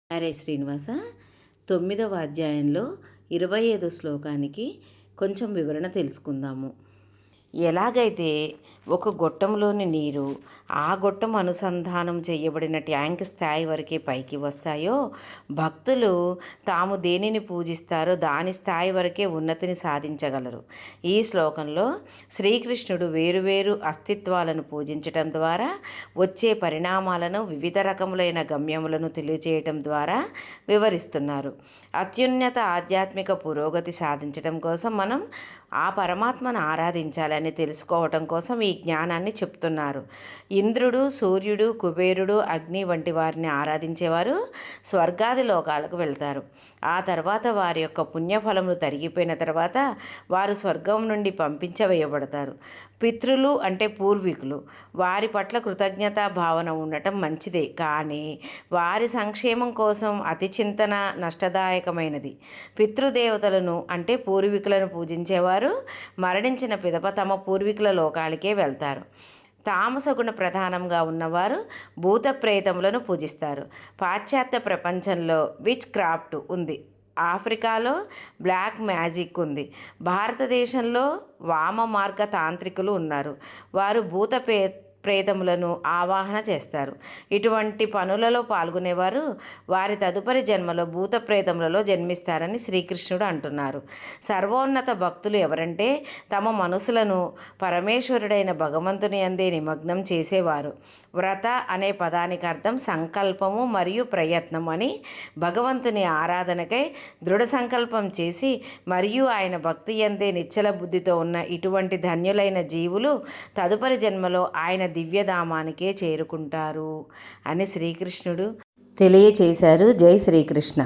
అరే శ్రీనివాస, 9వ అధ్యాయంలో 25 శ్లోకానికి కొంచెం వివరణ తెలుసుకుందాము. ఎలాగైతే ఒక గొట్టంలోని నీరు ఆ గొట్టం అనుసంధానం చేయబడిన ట్యాంక్ స్థాయి వరకే పైకి వస్తాయో, భక్తులు తాము దేనిని పూజిస్తారో దాని స్థాయి వరకే ఉన్నతిని సాధించగలరు. ఈ శ్లోకంలో శ్రీకృష్ణుడు వేరువేరు అస్తిత్వాలను పూజించటం ద్వారా వచ్చే పరిణామాలను, వివిధ రకములైన గమ్యములను తెలియజేయటం ద్వారా వివరిస్తున్నారు. అత్యున్నత ఆధ్యాత్మిక పురోగతి సాధించడం కోసం మనం ఆ పరమాత్మను ఆరాధించాలని తెలుసుకోవటం కోసం ఈ జ్ఞానాన్ని చెప్తున్నారు. ఇంద్రుడు, సూర్యుడు, కుబేరుడు, అగ్ని వంటి వారిని ఆరాధించేవారు స్వర్గాది లోకాలకు వెళ్తారు. ఆ తర్వాత వారి యొక్క పుణ్యఫలములు తరిగిపోయిన తర్వాత వారు స్వర్గం నుండి పంపించవేయబడతారు. పితృలు అంటే పూర్వీకులు, వారి పట్ల కృతజ్ఞతా భావన ఉండటం మంచిదే, కానీ వారి సంక్షేమం కోసం అతి చింతన నష్టదాయకమైనది. పితృదేవతలను అంటే పూర్వీకులను పూజించేవారు మరణించిన పిదప తమ పూర్వీకుల లోకాలకే వెళ్తారు. తామసగుణ ప్రధానంగా ఉన్నవారు భూత ప్రేతములను పూజిస్తారు. పాశ్చాత్య ప్రపంచంలో విచ్ క్రాఫ్ట్ ఉంది, ఆఫ్రికాలో బ్లాక్ మ్యాజిక్ ఉంది, భారతదేశంలో వామ మార్గ తాంత్రికులు ఉన్నారు. వారు భూత ప్రేతములను ఆవాహన చేస్తారు. ఇటువంటి పనులలో పాల్గొనేవారు వారి తదుపరి జన్మలో భూత ప్రేతములలో జన్మిస్తారని శ్రీకృష్ణుడు అంటున్నారు. సర్వోన్నత భక్తులు ఎవరంటే తమ మనసులను పరమేశ్వరుడైన భగవంతుని యందే నిమగ్నం చేసేవారు. వ్రత అనే పదానికి అర్థం సంకల్పము మరియు ప్రయత్నం అని. భగవంతుని ఆరాధనకై దృఢ సంకల్పం చేసి మరియు ఆయన భక్తి యందే నిశ్చల బుద్ధితో ఉన్న ఇటువంటి ధన్యులైన జీవులు తదుపరి జన్మలో ఆయన దివ్యధామానికే చేరుకుంటారు అని శ్రీకృష్ణుడు తెలియచేశారు. జై శ్రీకృష్ణ.